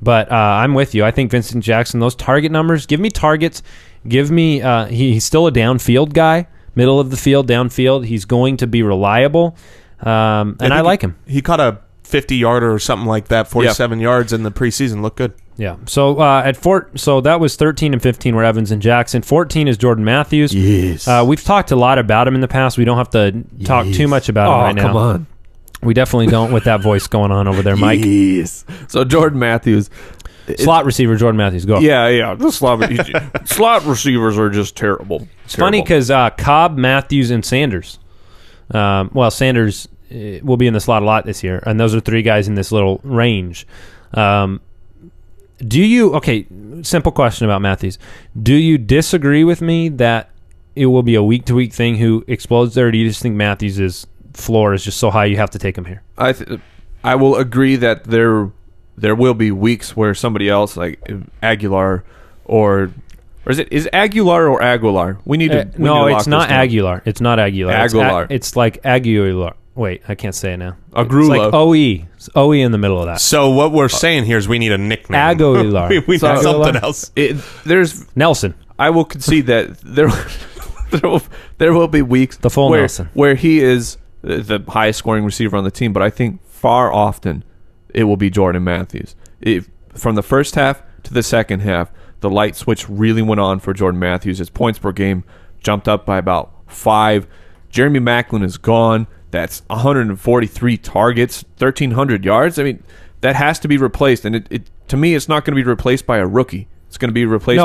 But I'm with you. I think Vincent Jackson, those target numbers, give me targets. Give me he's still a downfield guy, middle of the field, downfield. He's going to be reliable, and I like him. He caught a 50-yarder or something like that, 47 yards in the preseason. Looked good. Yeah. So so that was 13 and 15 were Evans and Jackson. 14 is Jordan Matthews. Yes. We've talked a lot about him in the past. We don't have to talk too much about him right now. Come on. We definitely don't with that voice going on over there, Mike. Yes. So Jordan Matthews. Slot receiver Jordan Matthews. Go. Yeah. The slot receivers are just terrible. It's funny because Cobb, Matthews, and Sanders. Sanders will be in the slot a lot this year, and those are three guys in this little range. Simple question about Matthews. Do you disagree with me that it will be a week-to-week thing who explodes there, or do you just think Matthews' floor is just so high you have to take him here? I will agree that there will be weeks where somebody else, like Aguilar or is Aguilar or Aguilar? We need to it's not Aguilar. It's not Aguilar. Aguilar. It's like Aguilar. Wait, I can't say it now. Agrula. It's like OE. It's OE in the middle of that. So what we're saying here is we need a nickname. Aguilar. we need something else. There's Nelson. I will concede that there will be weeks The full Nelson. where he is the highest scoring receiver on the team, but I think far often it will be Jordan Matthews. From the first half to the second half, the light switch really went on for Jordan Matthews. His points per game jumped up by about 5. Jeremy Maclin is gone. That's 143 targets, 1,300 yards. I mean, that has to be replaced. And it to me, it's not going to be replaced by a rookie. It's going to be replaced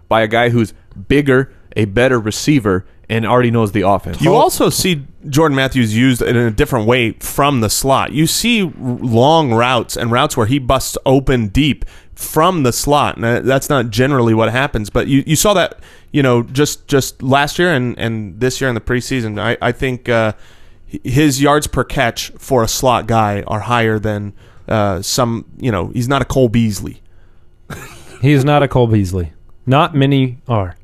by a guy who's bigger, a better receiver, and already knows the offense. You also see Jordan Matthews used in a different way from the slot. You see long routes and routes where he busts open deep from the slot. And that's not generally what happens, but you saw that, just last year and this year in the preseason. I think his yards per catch for a slot guy are higher than some. He's not a Cole Beasley. He is not a Cole Beasley. Not many are.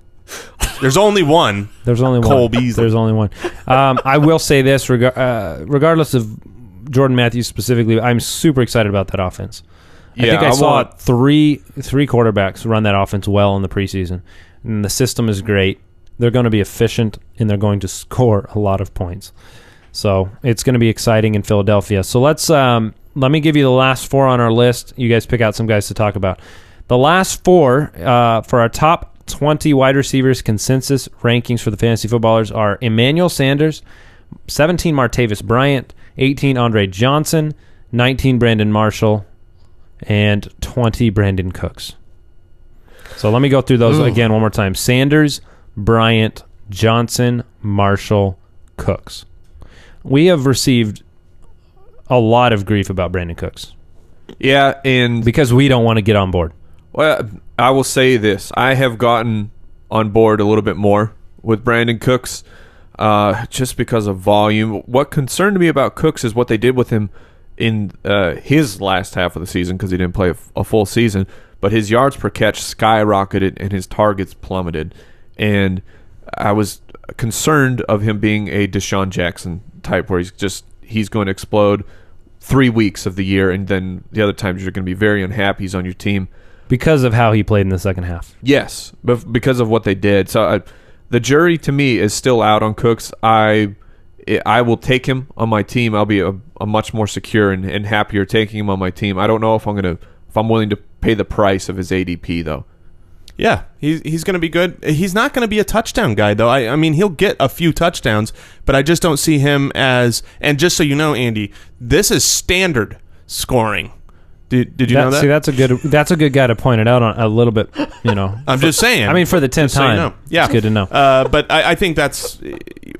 There's only one. There's only one. Cole Beasley. There's only one. I will say this, regardless of Jordan Matthews specifically, I'm super excited about that offense. I think I saw three quarterbacks run that offense well in the preseason. And the system is great. They're going to be efficient, and they're going to score a lot of points. So it's going to be exciting in Philadelphia. So let me give you the last 4 on our list. You guys pick out some guys to talk about. The last 4 for our top 20 wide receivers consensus rankings for the fantasy footballers are Emmanuel Sanders, 17 Martavis Bryant, 18 Andre Johnson, 19 Brandon Marshall, and 20 Brandon Cooks. So let me go through those again one more time. Sanders, Bryant, Johnson, Marshall, Cooks. We have received a lot of grief about Brandon Cooks. Yeah, and because we don't want to get on board. Well, I will say this. I have gotten on board a little bit more with Brandon Cooks just because of volume. What concerned me about Cooks is what they did with him in his last half of the season, because he didn't play a full season, but his yards per catch skyrocketed and his targets plummeted. And I was concerned of him being a Deshaun Jackson type, where he's going to explode 3 weeks of the year, and then the other times you're going to be very unhappy he's on your team. Because of how he played in the second half. Yes, but because of what they did. So the jury, to me, is still out on Cooks. I will take him on my team. I'll be a much more secure and happier taking him on my team. I don't know if I'm willing to pay the price of his ADP, though. Yeah, he's going to be good. He's not going to be a touchdown guy, though. I mean, he'll get a few touchdowns, but I just don't see him as... And just so you know, Andy, this is standard scoring. Did you know that? See, that's a good guy to point it out on a little bit. I'm just saying. I mean, for the 10th time, so yeah, it's good to know. But I think that's.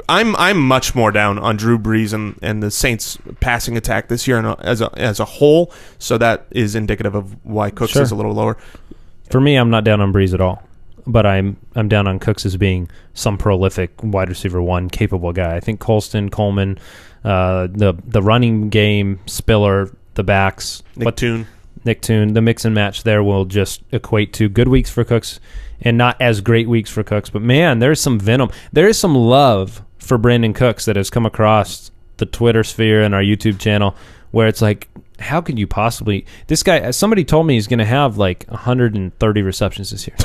I'm much more down on Drew Brees and the Saints passing attack this year as a whole. So that is indicative of why Cooks is a little lower. For me, I'm not down on Brees at all, but I'm down on Cooks as being some prolific wide receiver 1 capable guy. I think Colston, Coleman, the running game, Spiller, the backs, Nick Toon, the mix and match there will just equate to good weeks for Cooks and not as great weeks for Cooks. But man, there's some venom. There is some love for Brandon Cooks that has come across the Twitter sphere and our YouTube channel, where it's like, how could you possibly... This guy, somebody told me he's going to have like 130 receptions this year.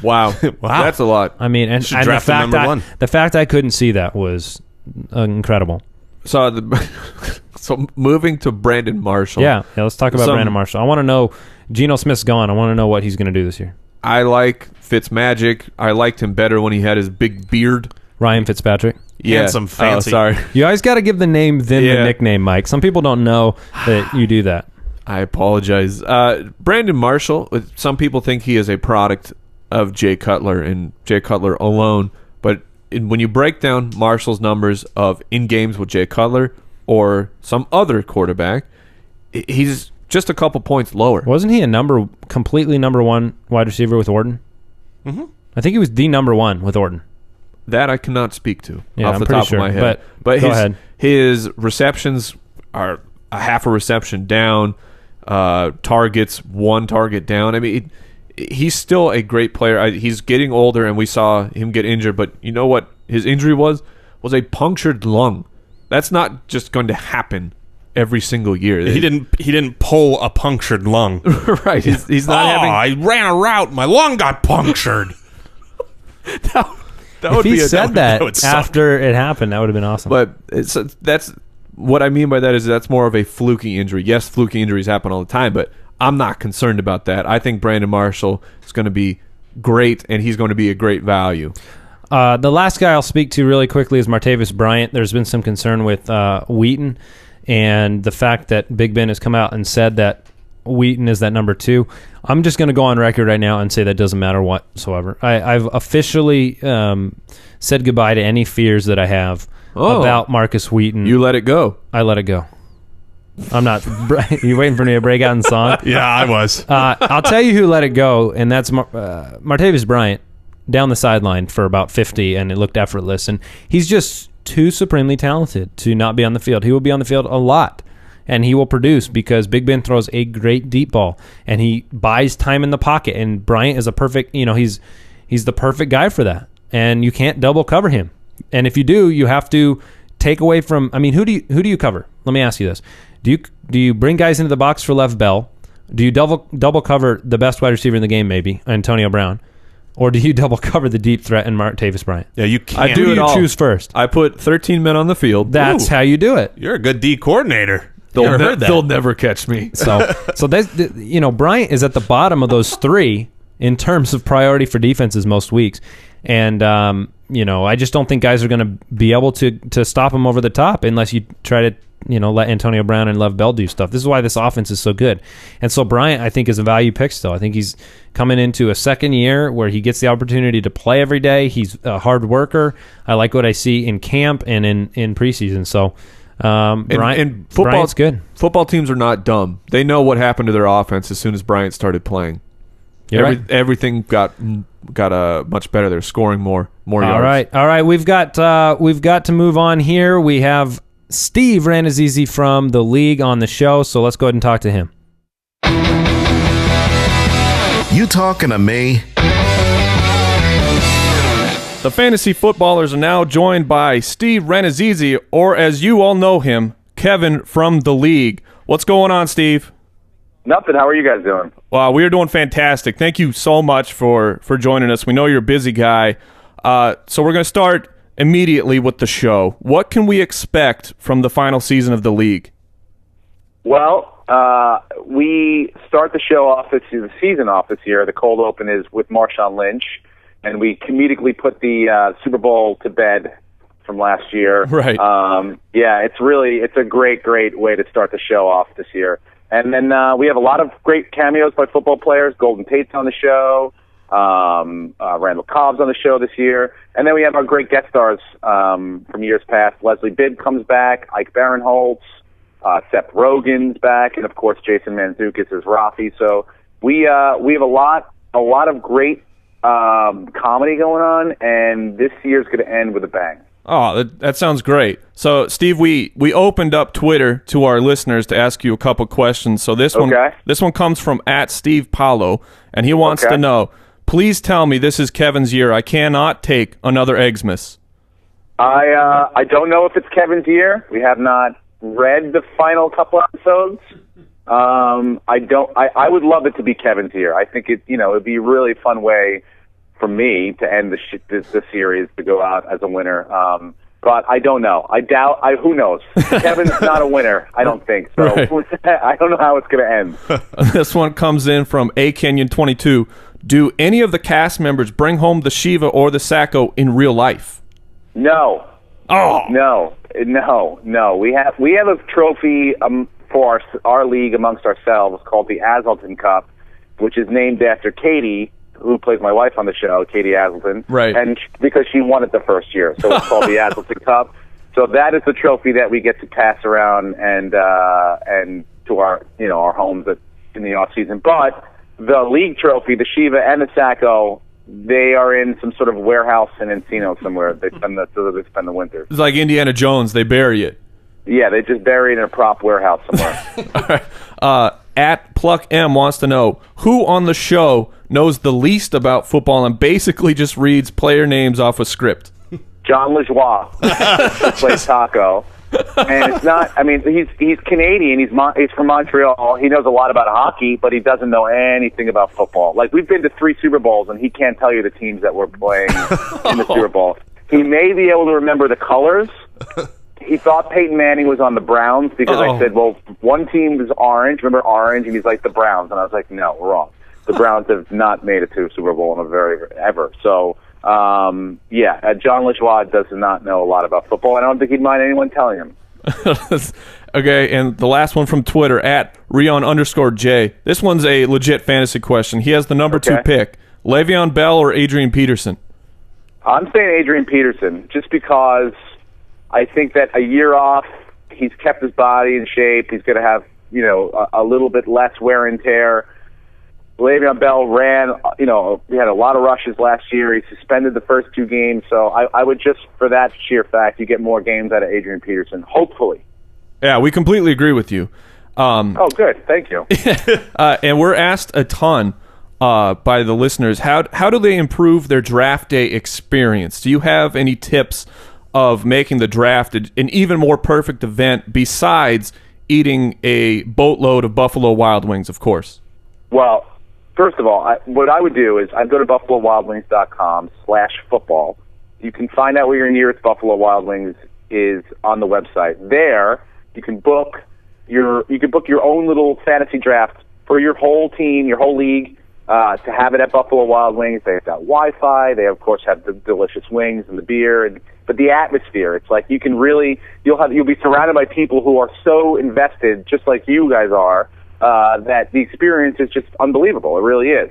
Wow. That's a lot. I mean, and the fact I couldn't see that was incredible. So moving to Brandon Marshall. Yeah, let's talk about Brandon Marshall. I want to know, Geno Smith's gone. I want to know what he's going to do this year. I like Fitzmagic. I liked him better when he had his big beard. Ryan Fitzpatrick. Yeah. Handsome, fancy. Sorry. You always got to give the name, then the nickname, Mike. Some people don't know that you do that. I apologize. Brandon Marshall, some people think he is a product of Jay Cutler and Jay Cutler alone, but when you break down Marshall's numbers of in games with Jay Cutler or some other quarterback, he's just a couple points lower. Wasn't he completely number 1 wide receiver with Orton? Mm-hmm. I think he was the number 1 with Orton. That I cannot speak to off the top of my head. But go ahead. His receptions are a half a reception down, targets 1 target down. I mean, he's still a great player. He's getting older, and we saw him get injured. But you know what his injury was a punctured lung. That's not just going to happen every single year. He didn't pull a punctured lung. Right. He's not having... I ran a route. My lung got punctured. If he said that after it happened, that would have been awesome. But that's what I mean by that is that's more of a fluky injury. Yes, fluky injuries happen all the time, but I'm not concerned about that. I think Brandon Marshall is going to be great, and he's going to be a great value. The last guy I'll speak to really quickly is Martavis Bryant. There's been some concern with Wheaton and the fact that Big Ben has come out and said that Wheaton is that number 2. I'm just going to go on record right now and say that doesn't matter whatsoever. I've officially said goodbye to any fears that I have about Marcus Wheaton. You let it go. I let it go. I'm not... You waiting for me to break out in song? Yeah, I was. I'll tell you who let it go, and that's Martavis Bryant down the sideline for about 50, and it looked effortless. And he's just too supremely talented to not be on the field. He will be on the field a lot, and he will produce because Big Ben throws a great deep ball, and he buys time in the pocket. And Bryant is a perfect, he's the perfect guy for that. And you can't double cover him. And if you do, you have to take away from. I mean, who do you cover? Let me ask you this: Do you bring guys into the box for Lev Bell? Do you double cover the best wide receiver in the game, maybe Antonio Brown? Or do you double cover the deep threat and Martavis Bryant? Yeah, you can't. I do it all. Choose first. I put 13 men on the field. That's how you do it. You're a good D coordinator. They'll never catch me. So Bryant is at the bottom of those three in terms of priority for defenses most weeks. And, I just don't think guys are going to be able to stop him over the top unless you try to, let Antonio Brown and Lev Bell do stuff. This is why this offense is so good. And so Bryant, I think, is a value pick still. I think he's coming into a second year where he gets the opportunity to play every day. He's a hard worker. I like what I see in camp and in preseason. So Bryant's good. Football teams are not dumb. They know what happened to their offense as soon as Bryant started playing. Everything got much better. They're scoring more yards. All right. We've got to move on here. We have Steve Rannazzisi from the league on the show, so let's go ahead and talk to him. You talking to me? The fantasy footballers are now joined by Steve Rannazzisi, or as you all know him, Kevin from the league. What's going on, Steve? Nothing. How are you guys doing? Well, we are doing fantastic. Thank you so much for joining us. We know you're a busy guy. So we're going to start immediately with the show. What can we expect from the final season of the league? Well, we start the show off the season off this year. The cold open is with Marshawn Lynch, and we comedically put the Super Bowl to bed from last year. Right. It's a great way to start the show off this year. And then we have a lot of great cameos by football players. Golden Tate's on the show. Randall Cobb's on the show this year. And then we have our great guest stars from years past. Leslie Bibb comes back. Ike Barinholtz. Seth Rogen's back. And, of course, Jason Mantzoukas is Rafi. So we have a lot of great comedy going on. And this year's going to end with a bang. Oh, that sounds great. So, Steve, we opened up Twitter to our listeners to ask you a couple questions. So this one comes from @StevePaulo, and he wants to know, please tell me this is Kevin's year. I cannot take another Xmas. I don't know if it's Kevin's year. We have not read the final couple episodes. I would love it to be Kevin's year. I think it'd be a really fun way for me to end the series to go out as a winner. But I don't know. I doubt. Who knows? Kevin's not a winner. I don't think so. Right. I don't know how it's going to end. This one comes in from AKenyon22. Do any of the cast members bring home the Shiva or the Sacco in real life? No. Oh. No. We have a trophy for our league amongst ourselves called the Azleton Cup, which is named after Katie, who plays my wife on the show, Katie Azleton. Right. And because she won it the first year. So it's called the Azleton Cup. So that is the trophy that we get to pass around and to our homes in the off season. But the league trophy, the Shiva and the Sacco, they are in some sort of warehouse in Encino somewhere. They spend the winter. It's like Indiana Jones. They bury it. Yeah, they just bury it in a prop warehouse somewhere. All right. @PluckM wants to know, who on the show knows the least about football and basically just reads player names off a script? John Lajoie plays Taco. And it's not, he's Canadian. He's from Montreal. He knows a lot about hockey, but he doesn't know anything about football. Like, we've been to 3 Super Bowls, and he can't tell you the teams that we're playing in the Super Bowl. He may be able to remember the colors. He thought Peyton Manning was on the Browns because I said, well, one team is orange. Remember orange? And he's like, the Browns. And I was like, no, we're wrong. The Browns have not made it to a Super Bowl ever. So, John Lajoie does not know a lot about football. And I don't think he'd mind anyone telling him. Okay, and the last one from Twitter, @Rion_J. This one's a legit fantasy question. He has the number 2 pick, Le'Veon Bell or Adrian Peterson? I'm saying Adrian Peterson, just because I think that a year off, he's kept his body in shape. He's going to have, a little bit less wear and tear. Le'Veon Bell ran, he had a lot of rushes last year. He suspended the first 2 games. So I would just, for that sheer fact, you get more games out of Adrian Peterson, hopefully. Yeah, we completely agree with you. Oh, good. Thank you. And we're asked a ton by the listeners, how do they improve their draft day experience? Do you have any tips of making the draft an even more perfect event besides eating a boatload of Buffalo Wild Wings, of course? Well, first of all, what I would do is I'd go to buffalowildwings.com/football. You can find out where your nearest Buffalo Wild Wings is on the website. There, you can book your own little fantasy draft for your whole team, your whole league, to have it at Buffalo Wild Wings. They've got Wi-Fi. They, of course, have the delicious wings and the beer. But the atmosphere, it's like you'll be surrounded by people who are so invested, just like you guys are, that the experience is just unbelievable. It really is.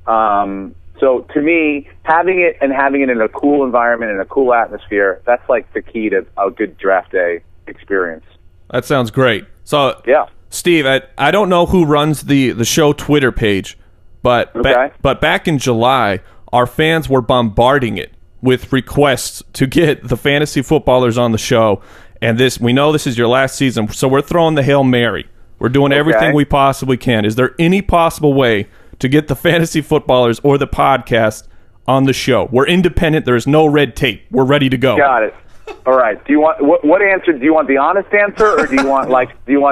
So to me, having it in a cool environment and a cool atmosphere, that's like the key to a good draft day experience. That sounds great. So, yeah. Steve, I don't know who runs the show Twitter page, but but back in July, our fans were bombarding it with requests to get the fantasy footballers on the show. And we know this is your last season, so we're throwing the Hail Mary. We're doing everything we possibly can. Is there any possible way to get the fantasy footballers or the podcast on the show? We're independent. There is no red tape. We're ready to go. Got it. All right. Do you want what answer? Do you want the honest answer, or do you want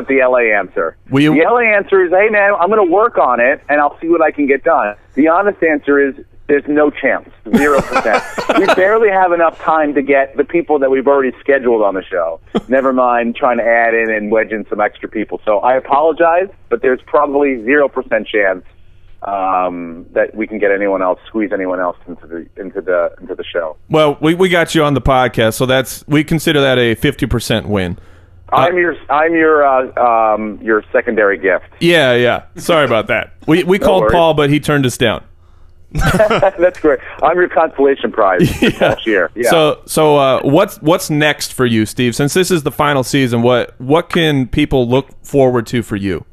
the LA answer? The LA answer is, hey man, I'm going to work on it and I'll see what I can get done. The honest answer is, there's no chance, 0%. We barely have enough time to get the people that we've already scheduled on the show. Never mind trying to add in and wedge in some extra people. So I apologize, but there's probably 0% chance that we can get squeeze anyone else into the show. Well, we got you on the podcast, so we consider that a 50% win. I'm your secondary gift. Yeah. Sorry about that. We called Paul, but he turned us down. That's great. I'm your consolation prize this year. Yeah. So what's next for you, Steve? Since this is the final season, what can people look forward to for you?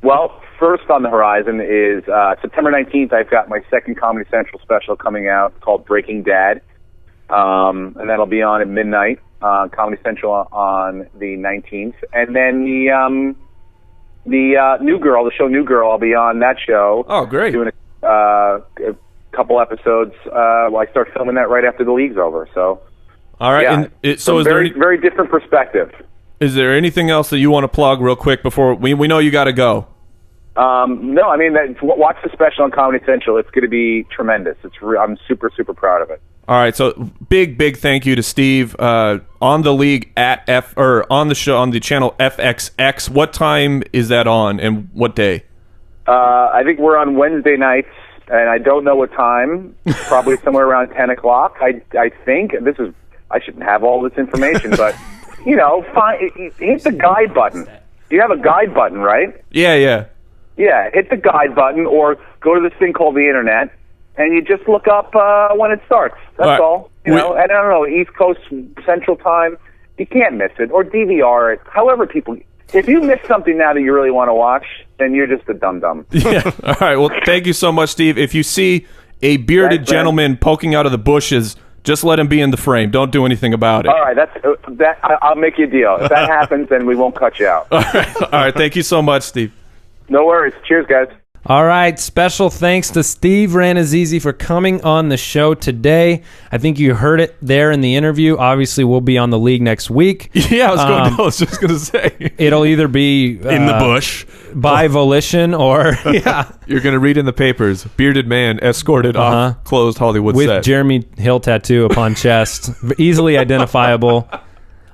Well, first on the horizon is September 19th. I've got my second Comedy Central special coming out called Breaking Dad, and that'll be on at midnight on Comedy Central on the 19th. And then the New Girl, the show New Girl, I'll be on that show. Oh, great! Doing a couple episodes. I start filming that right after the league's over. So, all right. Yeah, is very very different perspective. Is there anything else that you want to plug real quick before we know you got to go? No, I mean, watch the special on Comedy Central. It's going to be tremendous. I'm super super proud of it. All right, so big thank you to Steve on the league on the show on the channel FXX. What time is that on and what day? I think we're on Wednesday nights, and I don't know what time. Probably somewhere around 10 o'clock. I think I shouldn't have all this information, but hit the guide button. You have a guide button, right? Yeah. Yeah, hit the guide button or go to this thing called the internet, and you just look up when it starts. That's all. And I don't know, East Coast Central Time. You can't miss it, or DVR it. However, if you miss something now that you really want to watch, then you're just a dum-dum. Yeah. All right. Well, thank you so much, Steve. If you see a bearded gentleman poking out of the bushes, just let him be in the frame. Don't do anything about it. All right. I'll make you a deal. If that happens, then we won't cut you out. All right. Thank you so much, Steve. No worries. Cheers, guys. All right, special thanks to Steve Rannazzisi for coming on the show today. I think you heard it there in the interview. Obviously, we'll be on the league next week. Yeah, I was just going to say. It'll either be in the bush by volition or You're going to read in the papers, bearded man escorted off closed Hollywood with set. Jeremy Hill tattoo upon chest, easily identifiable.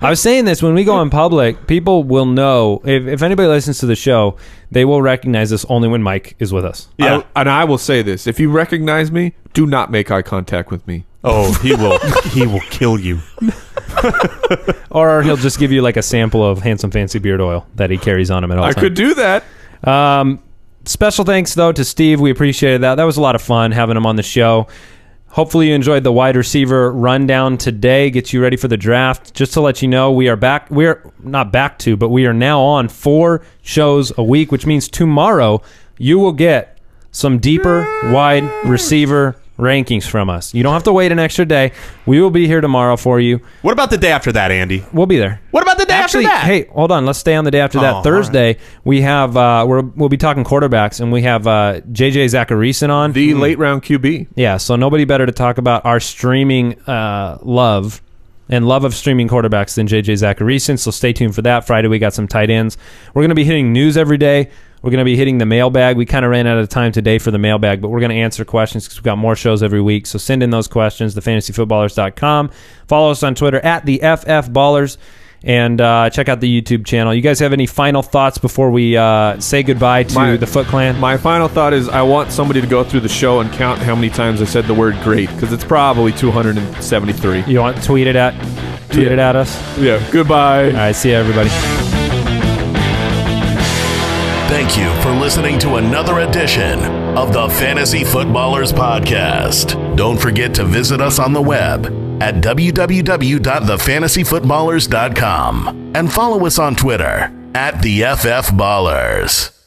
I was saying this, when we go in public, people will know, if anybody listens to the show, they will recognize us only when Mike is with us. Yeah. And I will say this, if you recognize me, do not make eye contact with me. Oh, he will kill you. Or he'll just give you like a sample of Handsome Fancy Beard Oil that he carries on him at all times. I could do that. Special thanks, though, to Steve. We appreciated that. That was a lot of fun having him on the show. Hopefully you enjoyed the wide receiver rundown today. Gets you ready for the draft. Just to let you know, we are back. We're not back to, but we are now on 4 shows a week, which means tomorrow you will get some deeper wide receiver rankings from us. You don't have to wait an extra day. We will be here tomorrow for you. What about the day after that, Andy? We'll be there. What about the day after that? Hey, hold on. Let's stay on the day after that. Thursday, we have we'll be talking quarterbacks, and we have JJ Zacharyson on. The late round QB. Yeah, so nobody better to talk about our streaming love and love of streaming quarterbacks than JJ Zacharyson. So stay tuned for that. Friday, we got some tight ends. We're going to be hitting news every day. We're going to be hitting the mailbag. We kind of ran out of time today for the mailbag, but we're going to answer questions because we've got more shows every week. So send in those questions to fantasyfootballers.com. Follow us on Twitter at the FFBallers, and check out the YouTube channel. You guys have any final thoughts before we say goodbye to the Foot Clan? My final thought is I want somebody to go through the show and count how many times I said the word great, because it's probably 273. You want to tweet it at us? Yeah. Goodbye. All right, see you, everybody. Thank you for listening to another edition of the Fantasy Footballers Podcast. Don't forget to visit us on the web at www.thefantasyfootballers.com and follow us on Twitter at the FF Ballers.